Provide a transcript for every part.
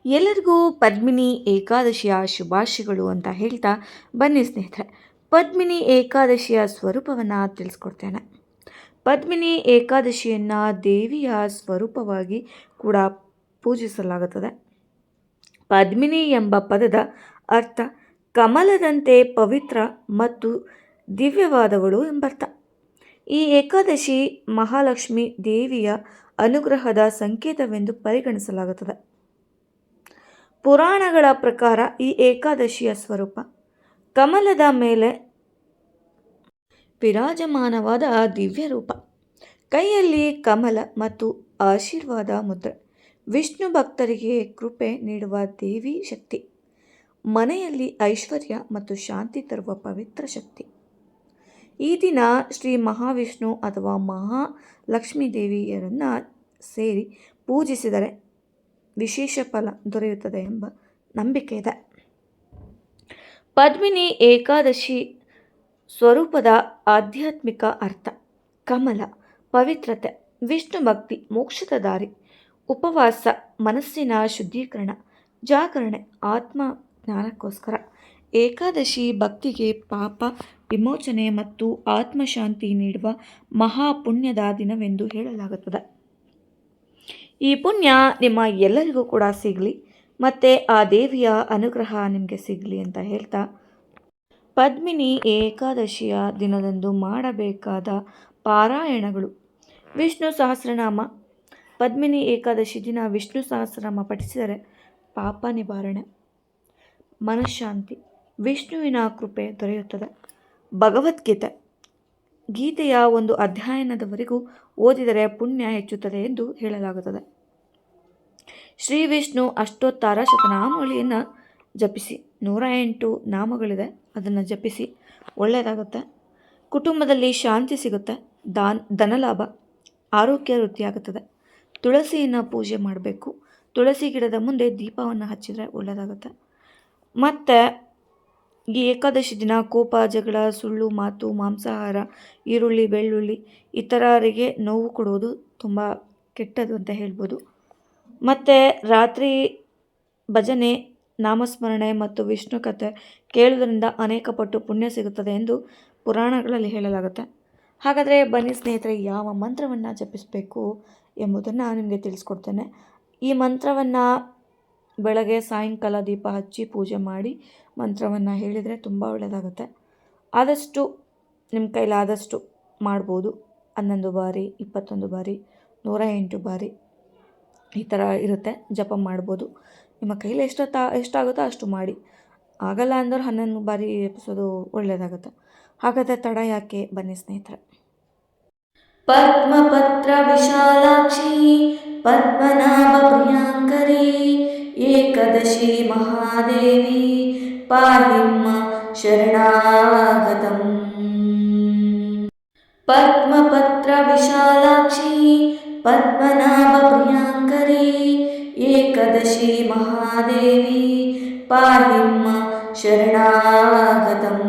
ಎಲ್ಲರಿಗೂ ಪದ್ಮಿನಿ ಏಕಾದಶಿಯ ಶುಭಾಶಯಗಳು ಅಂತ ಹೇಳ್ತಾ ಬನ್ನಿ ಸ್ನೇಹಿತರೆ, ಪದ್ಮಿನಿ ಏಕಾದಶಿಯ ಸ್ವರೂಪವನ್ನು ತಿಳಿಸ್ಕೊಡ್ತೇನೆ. ಪದ್ಮಿನಿ ಏಕಾದಶಿಯನ್ನು ದೇವಿಯ ಸ್ವರೂಪವಾಗಿ ಕೂಡ ಪೂಜಿಸಲಾಗುತ್ತದೆ. ಪದ್ಮಿನಿ ಎಂಬ ಪದದ ಅರ್ಥ ಕಮಲದಂತೆ ಪವಿತ್ರ ಮತ್ತು ದಿವ್ಯವಾದವಳು ಎಂಬರ್ಥ. ಈ ಏಕಾದಶಿ ಮಹಾಲಕ್ಷ್ಮಿ ದೇವಿಯ ಅನುಗ್ರಹದ ಸಂಕೇತವೆಂದು ಪರಿಗಣಿಸಲಾಗುತ್ತದೆ. ಪುರಾಣಗಳ ಪ್ರಕಾರ ಈ ಏಕಾದಶಿಯ ಸ್ವರೂಪ ಕಮಲದ ಮೇಲೆ ವಿರಾಜಮಾನವಾದ ದಿವ್ಯ ರೂಪ, ಕೈಯಲ್ಲಿ ಕಮಲ ಮತ್ತು ಆಶೀರ್ವಾದ ಮುದ್ರೆ, ವಿಷ್ಣು ಭಕ್ತರಿಗೆ ಕೃಪೆ ನೀಡುವ ದೇವಿ ಶಕ್ತಿ, ಮನೆಯಲ್ಲಿ ಐಶ್ವರ್ಯ ಮತ್ತು ಶಾಂತಿ ತರುವ ಪವಿತ್ರ ಶಕ್ತಿ. ಈ ದಿನ ಶ್ರೀ ಮಹಾವಿಷ್ಣು ಅಥವಾ ಮಹಾಲಕ್ಷ್ಮೀ ದೇವಿಯರನ್ನು ಸೇರಿ ಪೂಜಿಸಿದರೆ ವಿಶೇಷ ಫಲ ದೊರೆಯುತ್ತದೆ ಎಂಬ ನಂಬಿಕೆ ಇದೆ. ಪದ್ಮಿನಿ ಏಕಾದಶಿ ಸ್ವರೂಪದ ಆಧ್ಯಾತ್ಮಿಕ ಅರ್ಥ ಕಮಲ, ಪವಿತ್ರತೆ, ವಿಷ್ಣು ಭಕ್ತಿ, ಮೋಕ್ಷದ ದಾರಿ, ಉಪವಾಸ, ಮನಸ್ಸಿನ ಶುದ್ಧೀಕರಣ, ಜಾಗರಣೆ, ಆತ್ಮ ಜ್ಞಾನಕ್ಕೋಸ್ಕರ. ಏಕಾದಶಿ ಭಕ್ತಿಗೆ ಪಾಪ ವಿಮೋಚನೆ ಮತ್ತು ಆತ್ಮಶಾಂತಿ ನೀಡುವ ಮಹಾಪುಣ್ಯದ ದಿನವೆಂದು ಹೇಳಲಾಗುತ್ತದೆ. ಈ ಪುಣ್ಯ ನಿಮ್ಮ ಎಲ್ಲರಿಗೂ ಕೂಡ ಸಿಗಲಿ ಮತ್ತು ಆ ದೇವಿಯ ಅನುಗ್ರಹ ನಿಮಗೆ ಸಿಗಲಿ ಅಂತ ಹೇಳ್ತಾ, ಪದ್ಮಿನಿ ಏಕಾದಶಿಯ ದಿನದಂದು ಮಾಡಬೇಕಾದ ಪಾರಾಯಣಗಳು: ವಿಷ್ಣು ಸಹಸ್ರನಾಮ. ಪದ್ಮಿನಿ ಏಕಾದಶಿ ದಿನ ವಿಷ್ಣು ಸಹಸ್ರನಾಮ ಪಠಿಸಿದರೆ ಪಾಪ ನಿವಾರಣೆ, ಮನಃಶಾಂತಿ, ವಿಷ್ಣುವಿನ ಕೃಪೆ ದೊರೆಯುತ್ತದೆ. ಭಗವದ್ಗೀತೆ ಗೀತೆಯ ಒಂದು ಅಧ್ಯಾಯನದವರೆಗೂ ಓದಿದರೆ ಪುಣ್ಯ ಹೆಚ್ಚುತ್ತದೆ ಎಂದು ಹೇಳಲಾಗುತ್ತದೆ. ಶ್ರೀ ವಿಷ್ಣು ಅಷ್ಟೋತ್ತರ ಶತನಾಮಾವಳಿಯನ್ನು ಜಪಿಸಿ. 108 ನಾಮಗಳಿದೆ, ಅದನ್ನು ಜಪಿಸಿ, ಒಳ್ಳೆಯದಾಗುತ್ತೆ. ಕುಟುಂಬದಲ್ಲಿ ಶಾಂತಿ ಸಿಗುತ್ತೆ, ಧನಲಾಭ, ಆರೋಗ್ಯ ವೃದ್ಧಿಯಾಗುತ್ತದೆ. ತುಳಸಿಯನ್ನು ಪೂಜೆ ಮಾಡಬೇಕು. ತುಳಸಿ ಗಿಡದ ಮುಂದೆ ದೀಪವನ್ನು ಹಚ್ಚಿದರೆ ಒಳ್ಳೆಯದಾಗುತ್ತೆ. ಮತ್ತು ಈ ಏಕಾದಶಿ ದಿನ ಕೋಪ, ಜಗಳ, ಸುಳ್ಳು ಮಾತು, ಮಾಂಸಾಹಾರ, ಈರುಳ್ಳಿ, ಬೆಳ್ಳುಳ್ಳಿ ಇತರರಿಗೆ ನೋವು ಕೊಡುವುದು ತುಂಬ ಕೆಟ್ಟದು ಅಂತ ಹೇಳ್ಬೋದು. ಮತ್ತು ರಾತ್ರಿ ಭಜನೆ, ನಾಮಸ್ಮರಣೆ ಮತ್ತು ವಿಷ್ಣು ಕಥೆ ಕೇಳುವುದರಿಂದ ಅನೇಕ ಪಟ್ಟು ಪುಣ್ಯ ಸಿಗುತ್ತದೆ ಎಂದು ಪುರಾಣಗಳಲ್ಲಿ ಹೇಳಲಾಗುತ್ತೆ. ಹಾಗಾದರೆ ಬನ್ನಿ ಸ್ನೇಹಿತರೆ, ಯಾವ ಮಂತ್ರವನ್ನು ಜಪಿಸಬೇಕು ಎಂಬುದನ್ನು ನಿಮಗೆ ತಿಳಿಸ್ಕೊಡ್ತೇನೆ. ಈ ಮಂತ್ರವನ್ನು ಬೆಳಗ್ಗೆ ಸಾಯಂಕಾಲ ದೀಪ ಹಚ್ಚಿ ಪೂಜೆ ಮಾಡಿ ಮಂತ್ರವನ್ನು ಹೇಳಿದರೆ ತುಂಬ ಒಳ್ಳೆಯದಾಗುತ್ತೆ. ಆದಷ್ಟು ನಿಮ್ಮ ಕೈಲಾದಷ್ಟು ಮಾಡ್ಬೋದು. 11 ಬಾರಿ, 21 ಬಾರಿ, 108 ಬಾರಿ ಈ ಥರ ಇರುತ್ತೆ, ಜಪ ಮಾಡ್ಬೋದು. ನಿಮ್ಮ ಕೈಲಿ ಎಷ್ಟಾಗುತ್ತೋ ಅಷ್ಟು ಮಾಡಿ. ಆಗಲ್ಲ ಅಂದ್ರೆ 11 ಬಾರಿ ಜಪಿಸೋದು ಒಳ್ಳೆಯದಾಗುತ್ತೆ. ಹಾಗಾದರೆ ತಡ ಯಾಕೆ, ಬನ್ನಿ ಸ್ನೇಹಿತರೆ. ಪದ್ಮಪತ್ರ ವಿಶಾಲಾಕ್ಷಿ ಪದ್ಮನಾಭ ಪ್ರಿಯಾಂಕರಿ ಏಕದಶಿ ಮಹಾದೇವಿ ಪಾಹಿಮ್ಮ ಶರಣಾಗತಂ. ಪದ್ಮಪತ್ರ ವಿಶಾಲಾಕ್ಷಿ ಪದ್ಮನಾಭ ಪ್ರಿಯಾಂಕರಿ ಏಕದಶಿ ಮಹಾದೇವಿ ಪಾಹಿಮ್ಮ ಶರಣಾಗತಂ.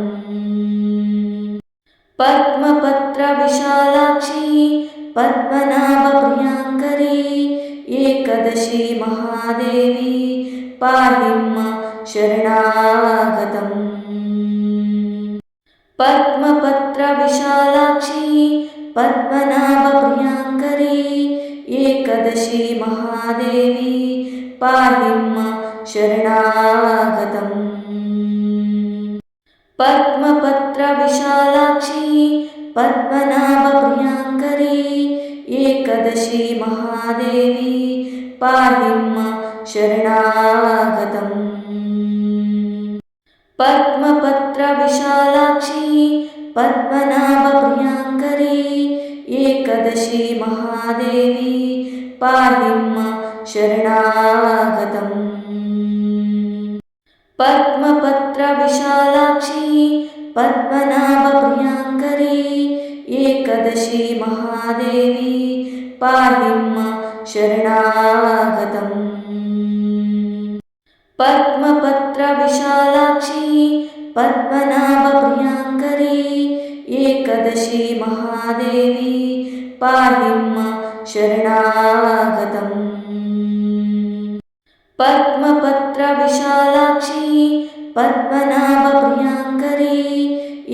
ಪದ್ಮಪತ್ರ ವಿಶಾಲಾಕ್ಷಿ ಪದ್ಮನಾಭ ಪ್ರಿಯಾಂಕರಿ ಏಕದಶಿ ಮಹಾದೇವಿ ಪಾಹಿಮ್ಮ ಶರಣಾಗತಂ. ಪದ್ಮಪತ್ರ ವಿಶಾಲಾಕ್ಷಿ ಪದ್ಮನಾಭ ಪ್ರಿಯಾಂಕರಿ ಏಕದಶಿ ಮಹಾದೇವಿ ಪಾಹಿಮ್ಮ ಶರಣಾಗತಂ. ಪದ್ಮಪತ್ರ ವಿಶಾಲಾಕ್ಷಿ ಪದ್ಮನಾಭ ಪ್ರಿಯಾಂಕರಿ ಏಕದಶಿ ಮಹಾದೇವಿ ಪಾಹಿಮ್ಮ ಶರಣಾಗತಂ. ಪದ್ಮಪತ್ರ ವಿಶಾಲಾಕ್ಷಿ ಪದ್ಮನಾಭ ಪ್ರಿಯಾಂಕರಿ ಏಕದಶಿ ಮಹಾದೇವಿ ಪಾಹಿಮ್ಮ ಶರಣಾಗತಂ. ಪದ್ಮಪತ್ರ ವಿಶಾಲಾಕ್ಷಿ ಪದ್ಮನಾಭ ಪ್ರಿಯಾಂಕರಿ ಏಕದಶಿ ಮಹಾದೇವಿ ಪಾಹಿಮ್ಮ ಶರಣಾಗತಂ. ಪದ್ಮಪತ್ರ ವಿಶಾಲಾಕ್ಷಿ ಪದ್ಮನಾಭ ಪ್ರಿಯಾಂಕರಿ ಏಕದಶಿ ಮಹಾದೇವಿ ಪಾಹಿಮ್ಮ ಶರಣಾಗತಂ. पद्मपत्रविशालाक्षी पद्मनाभप्रियाङ्करी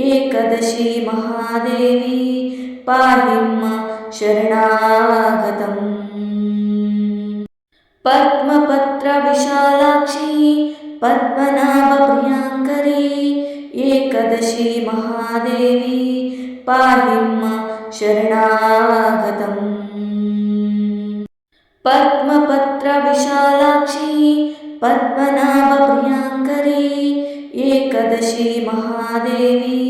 एकदशी महादेवी पाहि मां शरणागतम्। पद्मपत्रविशालाक्षी पद्मनाभप्रियाङ्करी एकदशी महादेवी पाहि मां शरणागतम्। पद्मपत्रविशालाक्षी पद्मनाभप्रियाङ्करी एकदशी महादेवी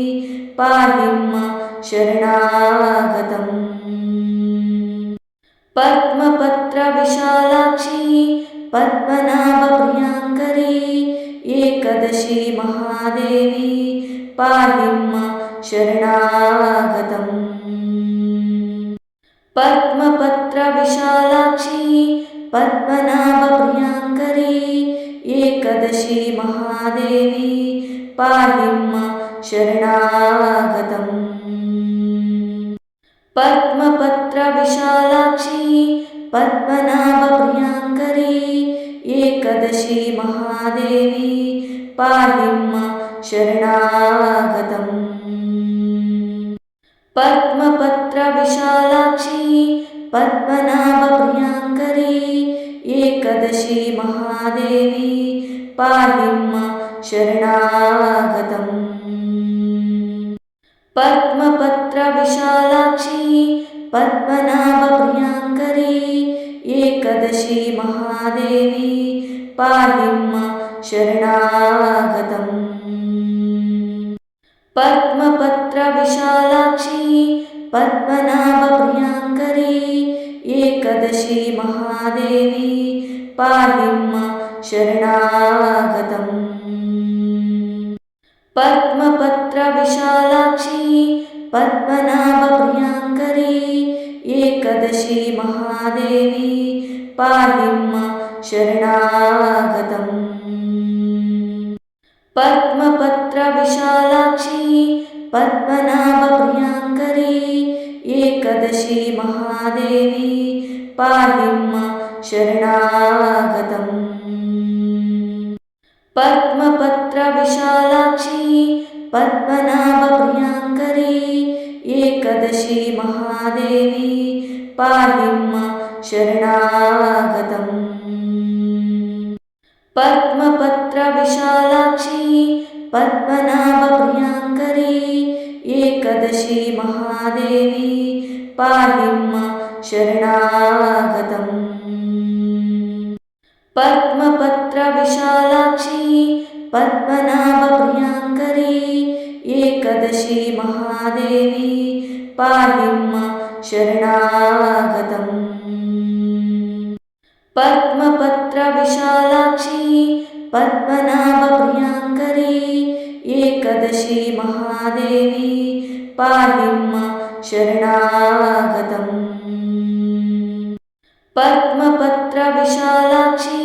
पाहि मां शरणागतम्। पद्मपत्रविशालाक्षी पद्मनाभप्रियाङ्करी एकदशी महादेवी पाहि मां शरणागतम्। पद्मपत्रविशालाक्षी पद्मनाभप्रियाङ्करी एकदशी महादेवी पाहि मां शरणागतम्। पद्मपत्रविशालाक्षी पद्मनाभप्रियाङ्करी एकदशी महादेवी पाहि मां शरणागतम्। पद्मपत्रविशालाक्षी पद्मनाभप्रियाङ्करी एकदशी महादेवी पाहि मां शरणागतम्। पद्मपत्रविशालाक्षी पद्मनाभप्रियाङ्करी एकदशी महादेवी पाहि मां शरणागतम्। पद्मपत्रविशालाक्षी पद्मनाभप्रियाङ्करी एकदशी महादेवी पाहि मां शरणागतम्। पद्मपत्रविशालाक्षी पद्मनाभप्रियाङ्करी एकदशी महादेवी पाहि मां शरणागतम्। पद्मपत्रविशालाक्षी पद्मनाभप्रियाङ्करी एकदशी महादेवी पाहि मां शरणागतम्। पद्मपत्रविशालाक्षी पद्मनाभप्रियाङ्करी एकदशी महादेवी पाहि मां शरणागतम्। पद्मपत्रविशालाक्षी पद्मनाभप्रियाङ्करी एकदशी महादेवी पाहि मां शरणागतम्। पद्मपत्रविशालाक्षी पद्मनाभप्रियाङ्करी एकदशी महादेवी पाहि मां शरणागतम्। पद्मपत्रविशालाक्षी पद्मनाभप्रियाङ्करी एकदशी महादेवी पाहि मां शरणागतम्। पद्मपत्रविशालाक्षी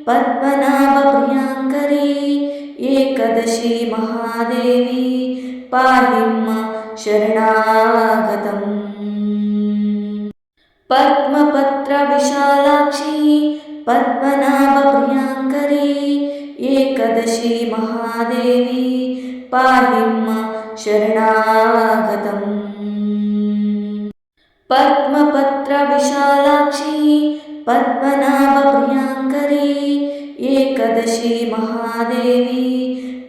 पद्मनाभप्रियाङ्करी एकदशी महादेवी पाहि मां शरणागतम्। पद्मपत्रविशालाक्षी पद्मनाभप्रियाङ्करी एकदशी महादेवी पाहि मां शरणागतम्। पद्मपत्रविशालाक्षी पद्मनाभप्रियाङ्करी एकदशी महादेवी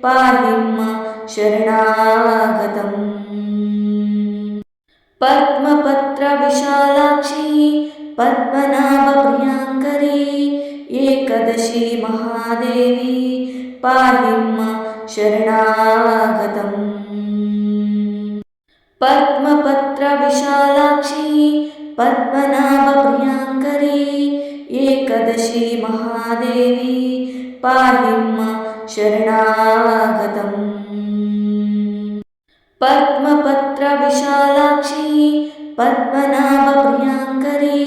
पाहि मां शरणागतम्। पद्मपत्रविशालाक्षी पद्मनाभप्रियाङ्करी एकदशी महादेवी पाहि मां शरणागतम्। पद्मपत्रविशालाक्षी पद्मनाभप्रियाङ्करी एकदशी महादेवी पाहि मां शरणागतम्। पद्मपत्रविशालाक्षी पद्मनाभप्रियाङ्करी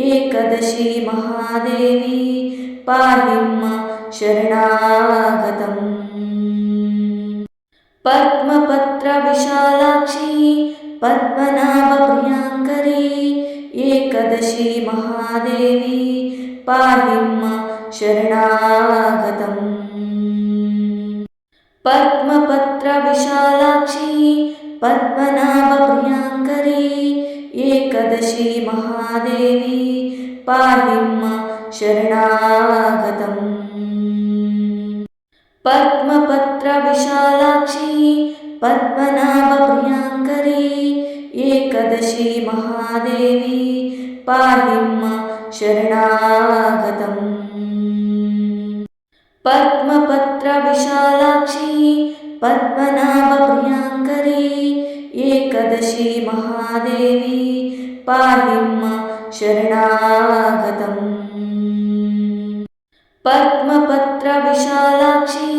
एकदशी महादेवी पाहि मां शरणागतम्। पद्मपत्रविशालाक्षी पद्मनाभप्रियाङ्करी एकदशी महादेवी पाहि मां शरणागतम्। पद्मपत्रविशालाक्षी पद्मनाभप्रियाङ्करी एकदशी महादेवी पाहि मां शरणागतम्। पद्मपत्रविशालाक्षी पद्मनाभप्रियाङ्करी एकदशी महादेवी पाहि मां शरणागतम्। पद्मपत्रविशालाक्षी पद्मनाभप्रियाङ्करी एकदशी महादेवी पाहि मां शरणागतम्। पद्मपत्रविशालाक्षी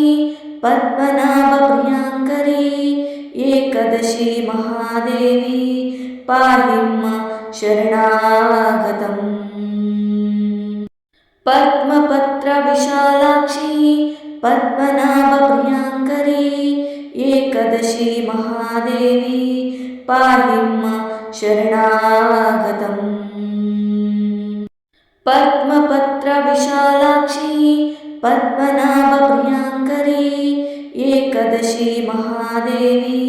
पद्मनाभप्रियाङ्करी एकदशी महादेवी पाहि मां शरणागतम्। पद्मपत्रविशालाक्षी पद्मनाभप्रियाङ्करी एकदशी महादेवी पाहि मां शरणागतम्। पद्मपत्रविशालाक्षी पद्मनाभप्रियाङ्करी एकदशी महादेवी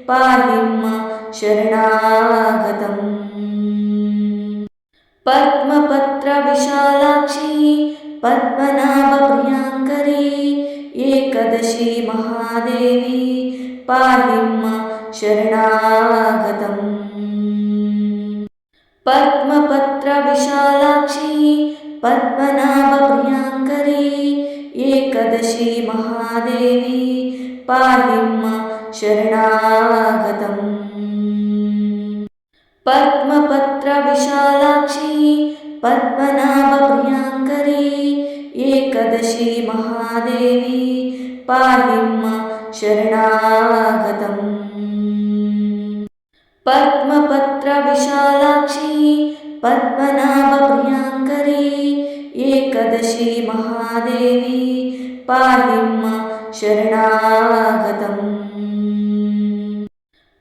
पाहि मां शरणागतम्। पद्मपत्रविशालाक्षी पद्मनाभप्रियाङ्करी एकदशी महादेवी पाहि मां शरणागतम्। पद्मपत्रविशालाक्षी पद्मनाभप्रियाङ्करी एकदशी महादेवी पाहि मां शरणागतम्। पद्मपत्रविशालाक्षी पद्मनाभप्रियाङ्करी एकदशी महादेवी पाहि मां शरणागतम्। पद्मपत्रविशालाक्षी पद्मनाभप्रियाङ्करी एकदशी महादेवी पाहि मां शरणागतम्।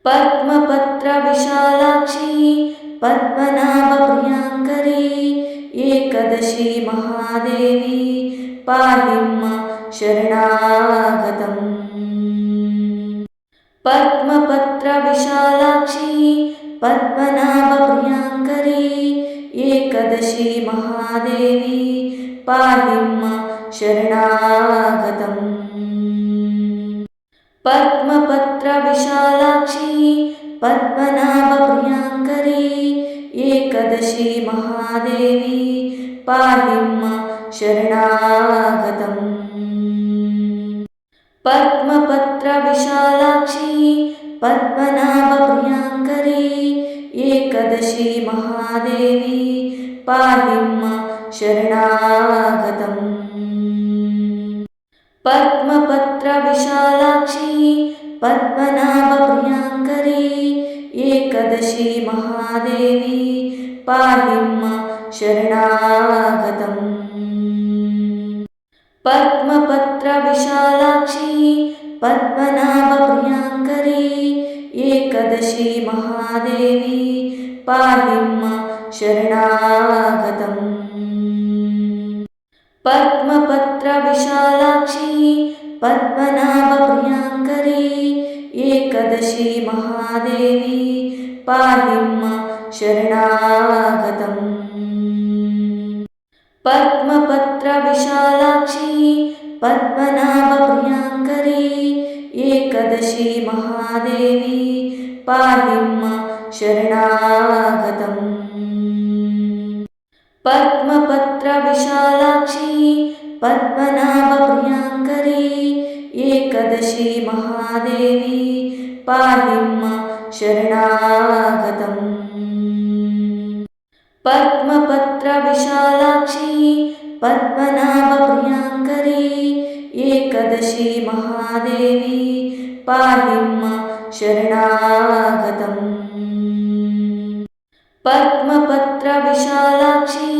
पद्मपत्रविशालाक्षी पद्मनाभप्रियाङ्करी एकदशी महादेवी पाहि मां शरणागतम्। पद्मपत्रविशालाक्षी पद्मनाभप्रियाङ्करी एकदशी महादेवी पाहि मां शरणागतम्। पद्मपत्रविशालाक्षी पद्मनाभप्रियाङ्करी एकदशी महादेवी पाहि मां शरणागतम्। पद्मपत्रविशालाक्षी पद्मनाभप्रियाङ्करी एकदशी महादेवी पाहि मां शरणागतम्। पद्मपत्रविशालाक्षी पद्मनाभप्रियाङ्करी एकदशी महादेवी पाहि मां शरणागतम्। पद्मपत्रविशालाक्षी पद्मनाभप्रियाङ्करी एकदशी महादेवी पाहि मां शरणागतम्। पद्मपत्रविशालाक्षी पद्मनाभप्रियाङ्करी एकदशी महादेवी पाहि मां शरणागतम्। पद्मपत्रविशालाक्षी पद्मनाभप्रियाङ्करी एकदशी महादेवी पाहि मां शरणागतम्। पद्मपत्रविशालाक्षी पद्मनाभप्रियाङ्करी एकदशी महादेवी पाहि मां शरणागतम्। पद्मपत्रविशालाक्षी पद्मनाभप्रियाङ्करी एकदशी महादेवी पाहि मां शरणागतम्। पद्मपत्रविशालाक्षी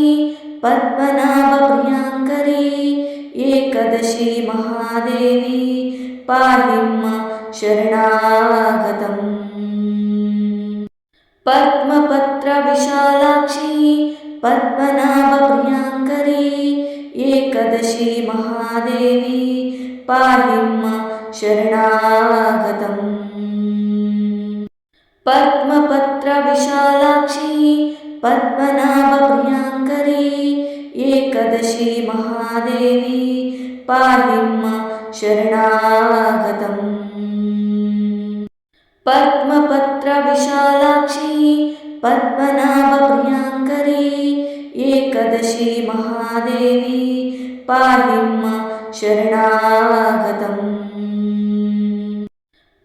पद्मनाभप्रियाङ्करी एकदशी महादेवी पाहि मां शरणागतम्। पद्मपत्रविशालाक्षी पद्मनाभप्रियाङ्करी एकदशी एकदशी महादेवी पाहि मां शरणागतम्। पद्मपत्रविशालाक्षी पद्मनाभप्रियाङ्करी एकदशी महादेवी पाहि मां शरणागतम्। पद्मपत्रविशालाक्षी पद्मनाभप्रियाङ्करी एकदशी महादेवी पाहि मां शरणागतम्।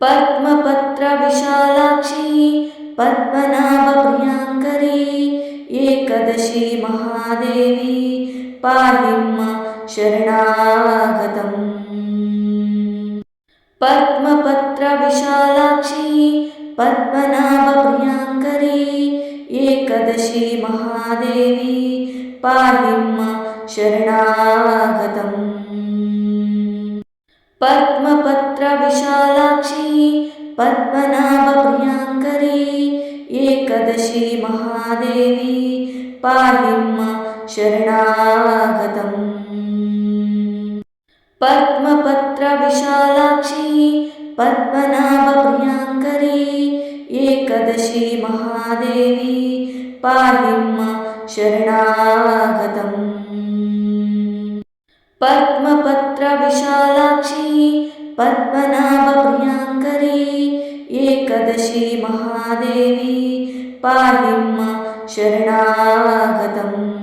पद्मपत्रविशालाक्षी पद्मनाभप्रियाङ्करी एकदशी महादेवी पाहि मां शरणागतम्। पद्मपत्रविशालाक्षी पद्मनाभप्रियाङ्करी एकदशी महादेवी पाहि मां शरणागतम्। पद्मपत्रविशालाक्षी पद्मनाभप्रियाङ्करी एकदशी महादेवी पाहि मां शरणागतम्। पद्मपत्रविशालाक्षी पद्मनाभप्रियाङ्करी एकदशी महादेवी पाहि मां शरणागतम्। पद्मपत्रविशालाक्षी पद्मनाभप्रियाङ्करी एकदशी महादेवी पाहि मां शरणागतम्।